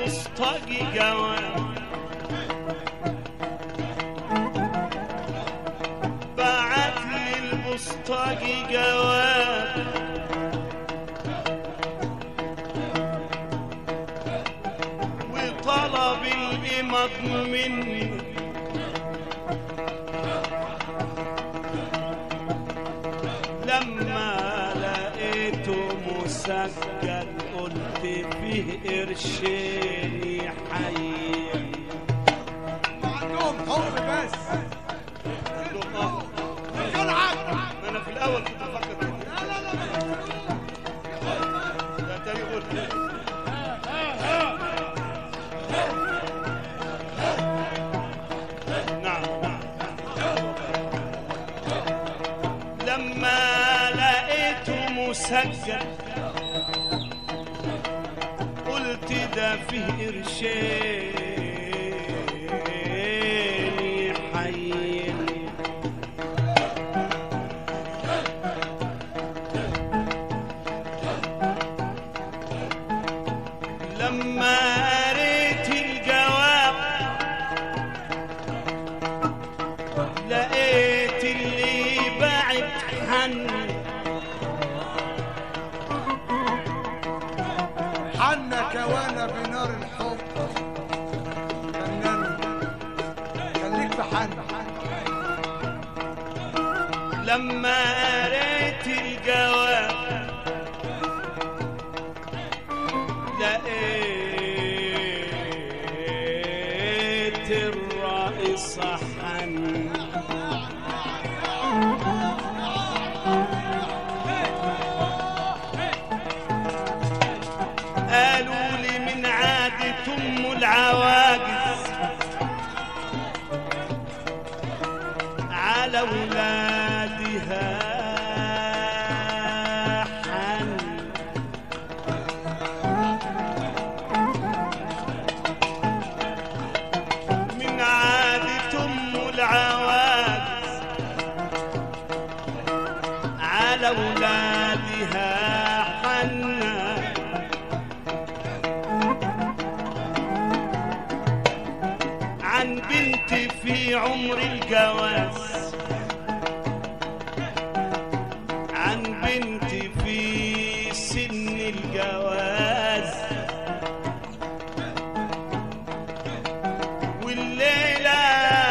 للبسطجي جواب، بعت للبسطجي جواب، وطلب القمض مني، لما لقيته مسجل قلت فيه قرشين يحيي. عندهم حب بس كان عقل. ما انا في الاول كنت بفكر كده. لا تاني قلت نعم. لما لقيته مسجل قلت ده فيه قرشين يحييني. لما قريت الجواب لقيت اللي بعد عني، حنك وانا بنار الحب جنني. خليك في حن. لما قريت الجواب لقيت الرئيس حن، قالوا لي من عادة ام العواجز على ولادها حن. من عادة ام العواجز على ولادها حن، عن بنت في عمر الجواز، عن بنت في سن الجواز، والليلة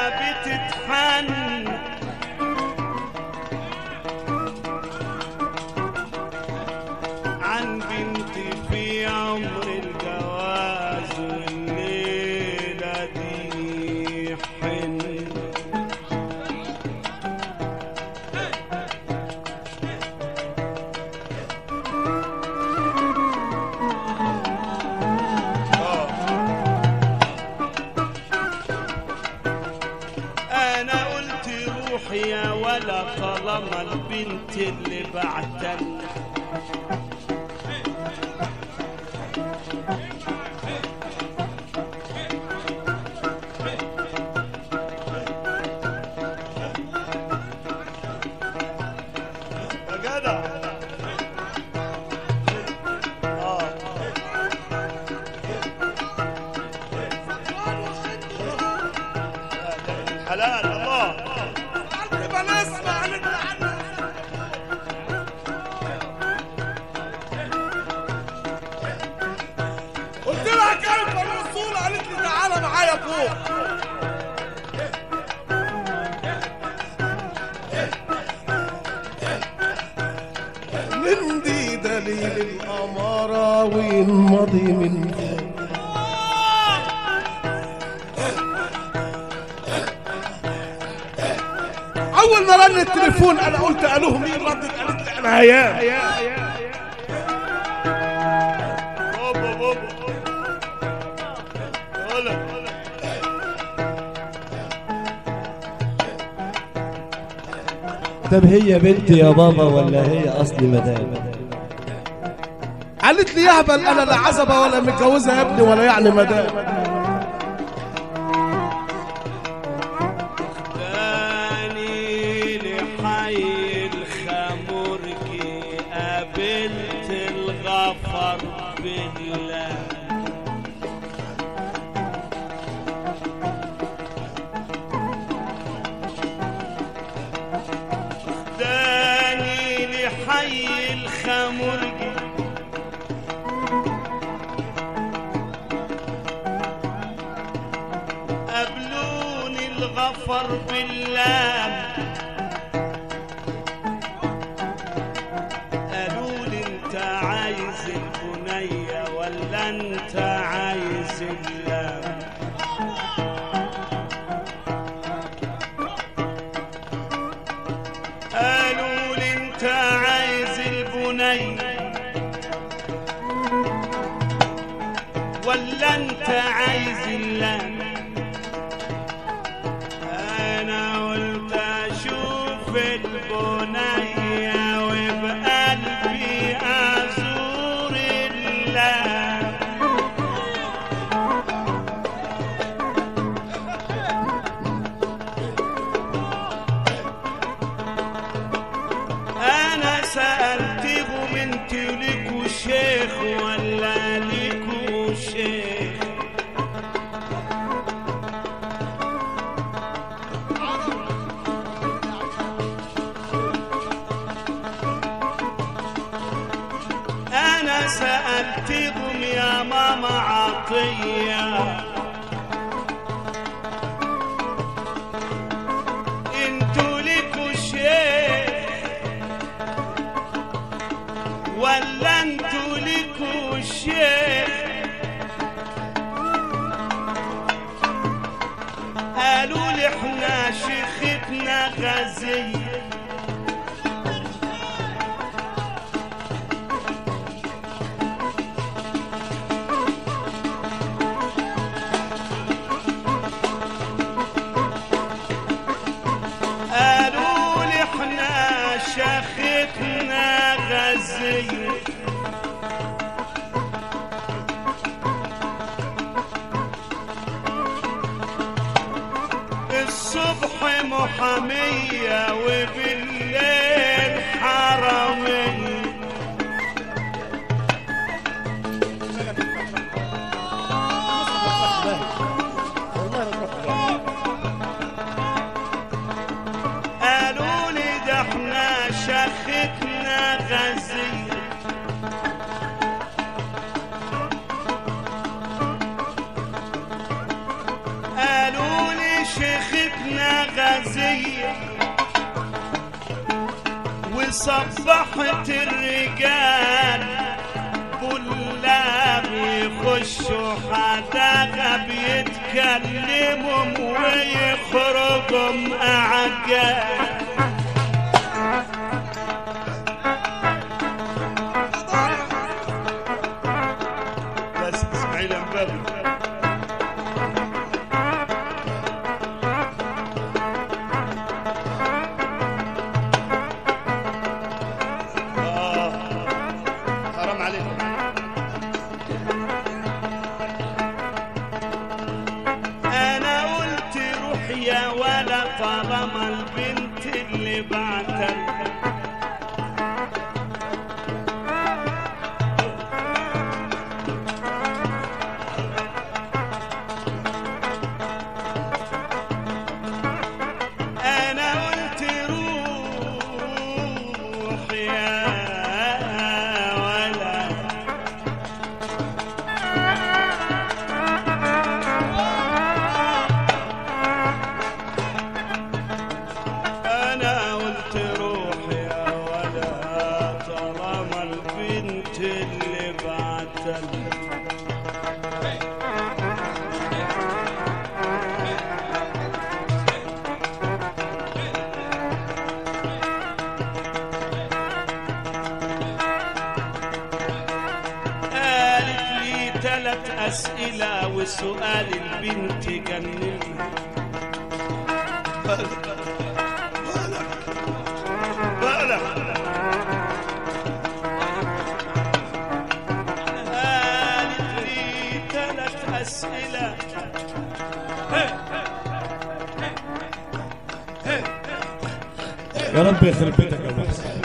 بتتحن عن بنت في عمر الجواز، والليلة دي حن. أنا قلت روحي يا ولا طالما البنت اللي بعتني يا جدع. حلال الله يبقى نسمع قلت لها كيف الوصول، قالت لي تعالى معايا فوق. من دي دليل الأمارة وينمضي من اول ما رن التليفون انا قلت الوه مين، ردت قالت لي انا هيام. بابا بابا ولا طب هي بنتي يا بابا ولا هي أصلي مدام؟ قالت لي يهبل انا لا عزبه ولا متجوزه يا ابني ولا يعني مدام. داني لحي الخمرجي قابلت الغفر بالله، صفر باللام قالوا لي انت عايز البنية ولا انت عايز اللام؟ قالوا لي انت عايز البنية ولا انت عايز اللام؟ انا قلت اشوف البنية وبقلبي ازور اللام. انا سألتهم انتوا ليكوا شيخ ولا ليكوا شيخ؟ انا سألتهم يا ماما عطية انتوا ليكوا شيخ ولا انتوا ليكوا شيخ؟ قالوا لي احنا شيختنا غازية. قالوا لي احنا شيختنا غازية. الصبح محامية وبالليل حرامية. قالوا لي ده احنا شيختنا غازية. قالوا لي شيختنا غازية وصبحت الرجال بلام يخشوا حداغة بيتكلموا ويخرجوا أعجاب. بس اسمعي لمبابي. حرام عليكم. انا قلت روح يا ولا طالما البنت اللي بعتلها. انا قلت روح يا ولا. انا قلت روح يا ولا طالما البنت اللي بعتلها. قالت لي 3 أسئلة وسؤال البنت جنني. بالك قالت لي 3 أسئلة. يا رب يخرب بيتك يا محسن.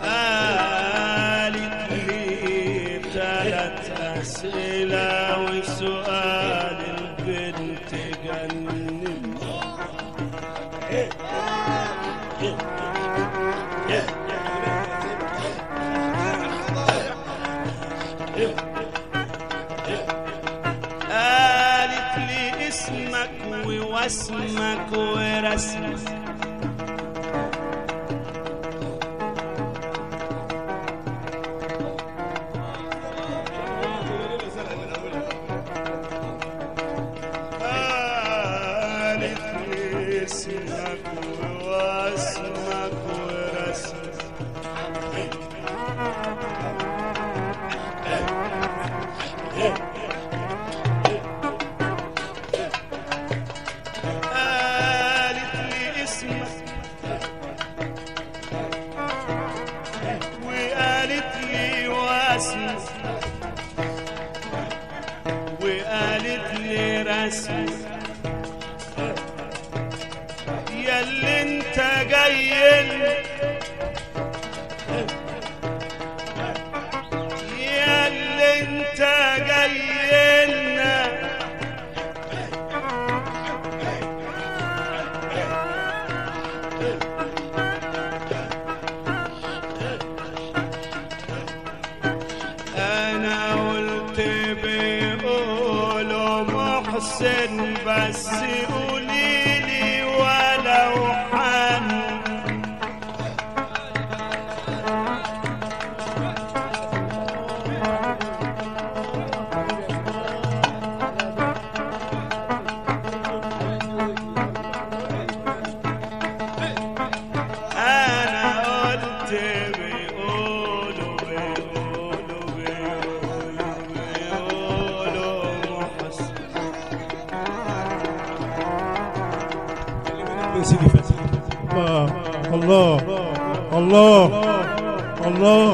قالت لي 3 أسئلة وسؤال البنت جنني. قالت لي اسمك ووالدك واسمك ورسمك وقالت لي رسمي ياللي انت جايلنا ياللي انت جايلنا انا قلت بيقولوا محسن بس قوليلي ولو حن انا قلت بيقولوا محسن سيدي فتحي الله الله الله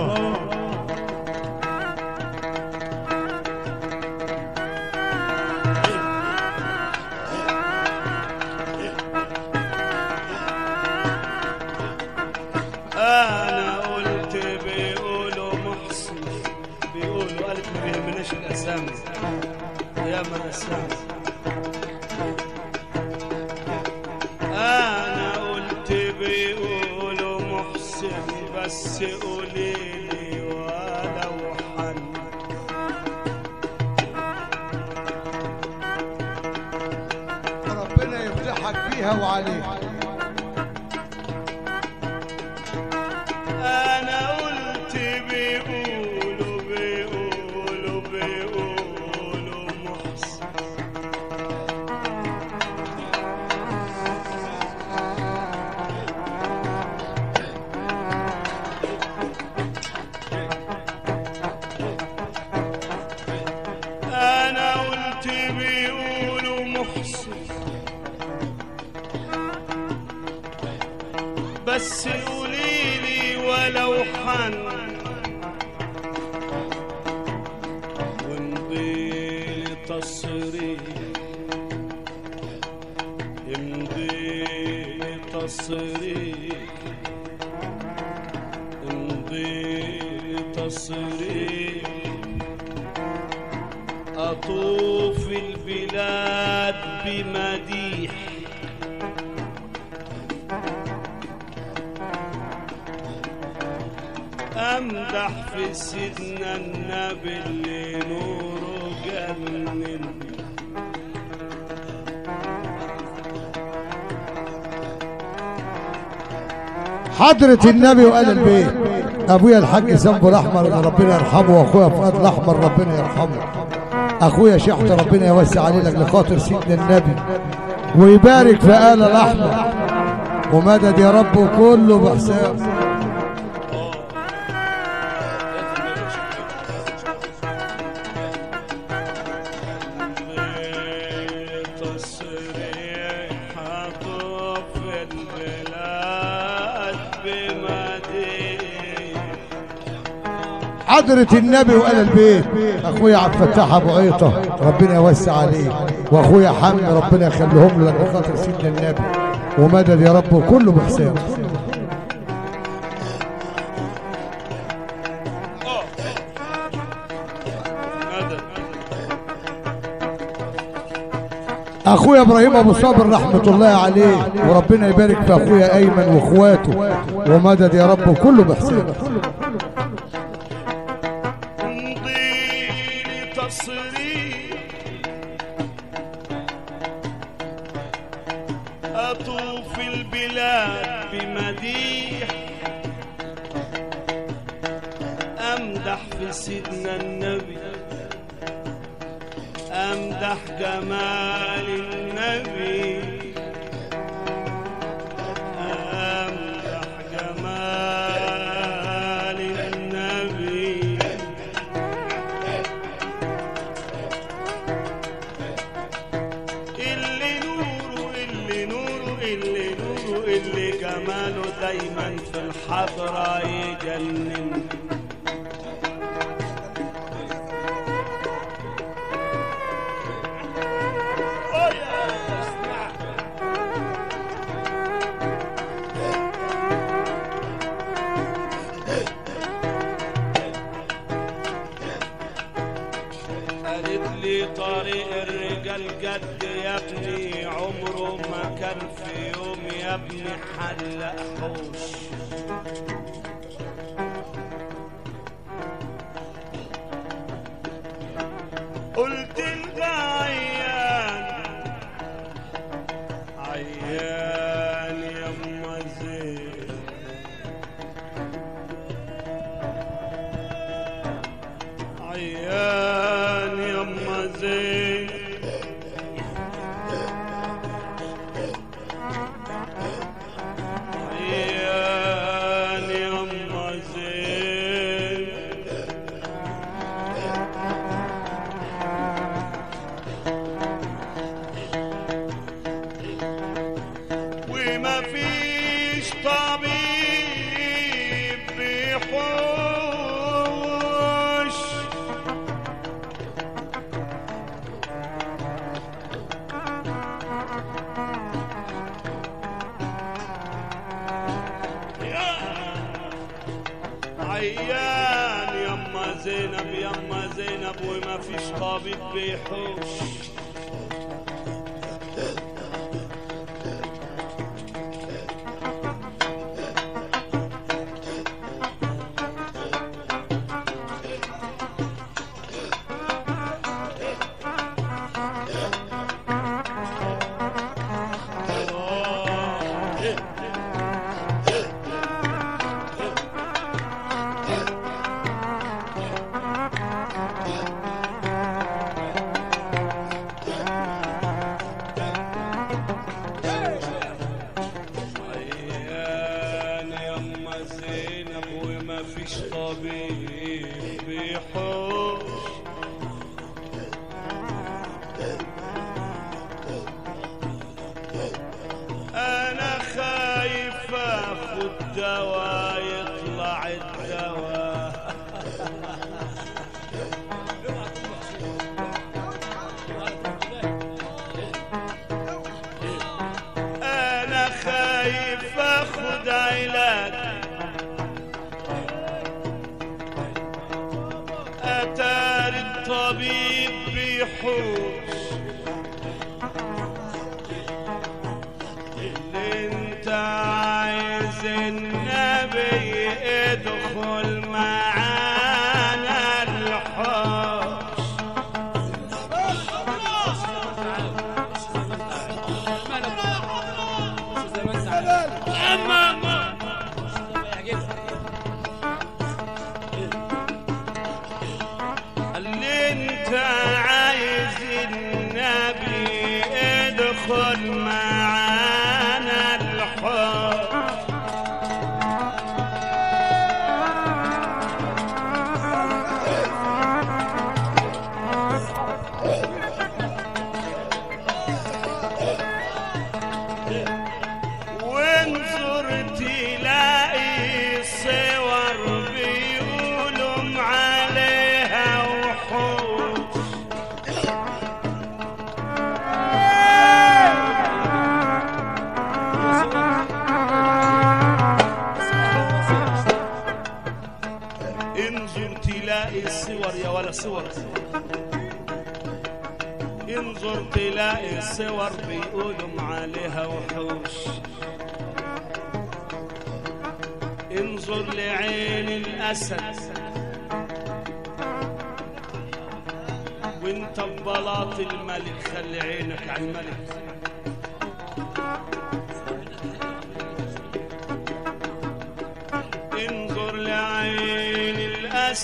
انا قلت بيقولوا محسن بيقولوا قالت ما بيهمناش الاسامي يا من اسامي انا قلت بيقولوا محسن بس قوليلي ولو حن ربنا يفتحك بيها وعليها. انا قلت بيقولوا محسن انا قلت بيقولوا محسن بس قوليلي ولو حن وامضيلي تصريح امضيلي تصريح امضيلي تصريح أطوف البلاد بمديح أمدح في سيدنا النبي اللي نوره جنن حضرة النبي وآل البيت. أبويا الحاج سنبو الأحمر ربنا يرحمه، وأخويا فؤاد الأحمر ربنا يرحمه، أخويا شحت ربنا يوسع عليك لخاطر سيدنا النبي ويبارك في آل الأحمر ومدد يا رب كله بحساب. حضرة النبي وآل البيت. اخويا عبد الفتاح ابو عيطه ربنا يوسع عليه، واخويا حمد ربنا يخليهم لك بخاطر سيدنا النبي ومدد يا رب كله بحساب. اخويا ابراهيم ابو صابر رحمه الله عليه، وربنا يبارك في اخويا ايمن واخواته ومدد يا رب كله بحساب. في البلاد بمديح أمدح في سيدنا النبي، أمدح جمال النبي، أمدح جمال النبي. اللي نوره اللي نوره اللي نوره اللي جماله دايما في الحضرة يجنن. طريق الرجال جد يا ابني عمره ما كان في يوم يا ابني حلق حوش. قلت العيان عيان يما زين، عيان يما زين، عيان يما زين. وما فيش طبيب بيحوش، عيان يما زينب يما زينب وما فيش طبيب بيحوش. مفيش طبيب بيحوش. أنا خايف آخد دوا يطلع الدوا، أنا خايف آخد علاج أتاري الطبيب بيحوش. اللي انت عايز النبي ادخل معانا الحوش. اللي انت عايز النبي ادخل معانا الحوش. وانظر تلاقي صور بيقولوا عليها وحوش. انظر تلاقي الصور يا ولا صور، انظر تلاقي الصور بيقولوا عليها وحوش. انظر لعين الأسد وانت ببلاط الملك، خلي عينك على الملك.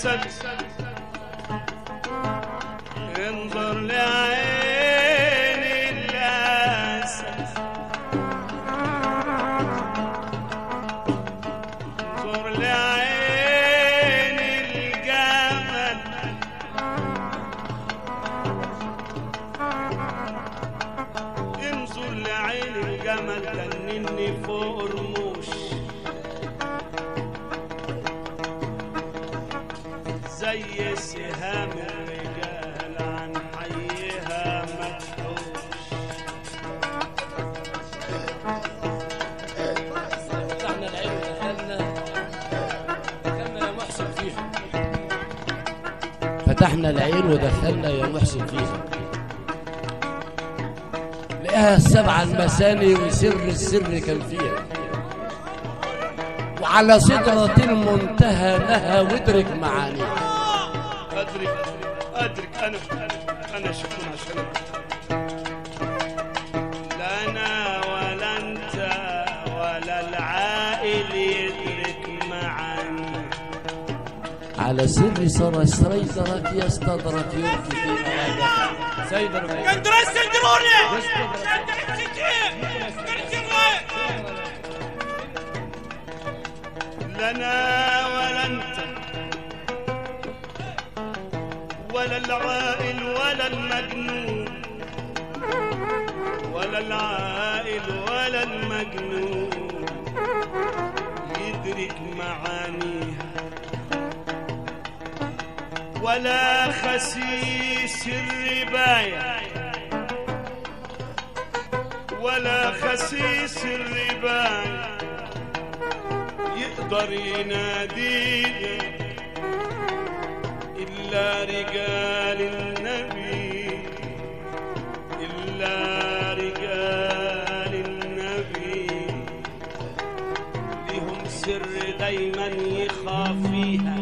الأسد انظر لعين الأسد انظر لعين الجمل انظر لعين الجمل تنني فوق رموش زي سهام الرجال عن حيها مدحوش. فتحنا العين ودخلنا يا محسن فيها. فتحنا العين ودخلنا يا محسن فيها. لقاها السبعة المثاني وسر السر كان فيها. وعلى سدرة المنتهى لها وادرك معانيها. أدرك أنا شكون عشان لا أنا ولا أنت ولا العائل يدرك معاني. على سر سرى سيدرك يستدرك يركي في مواجهة سيدرك قدر السندروني لنا ولا أنت ولا العائل ولا المجنون ولا العائل ولا المجنون يدرك معانيها ولا خسيس الرباية ولا خسيس الرباية يقدر ينادينا إلا رجال النبي إلا رجال النبي لهم سر دايما يخافيها.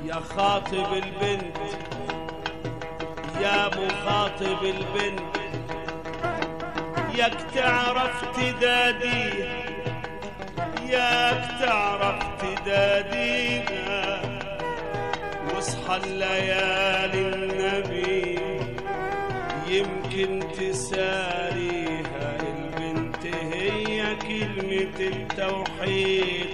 يا خاطب البنت يا مخاطب البنت ياك تعرف تداديها ياك تعرف تداديها واصحى الليالي النبي يمكن تساريها. البنت هي كلمة التوحيد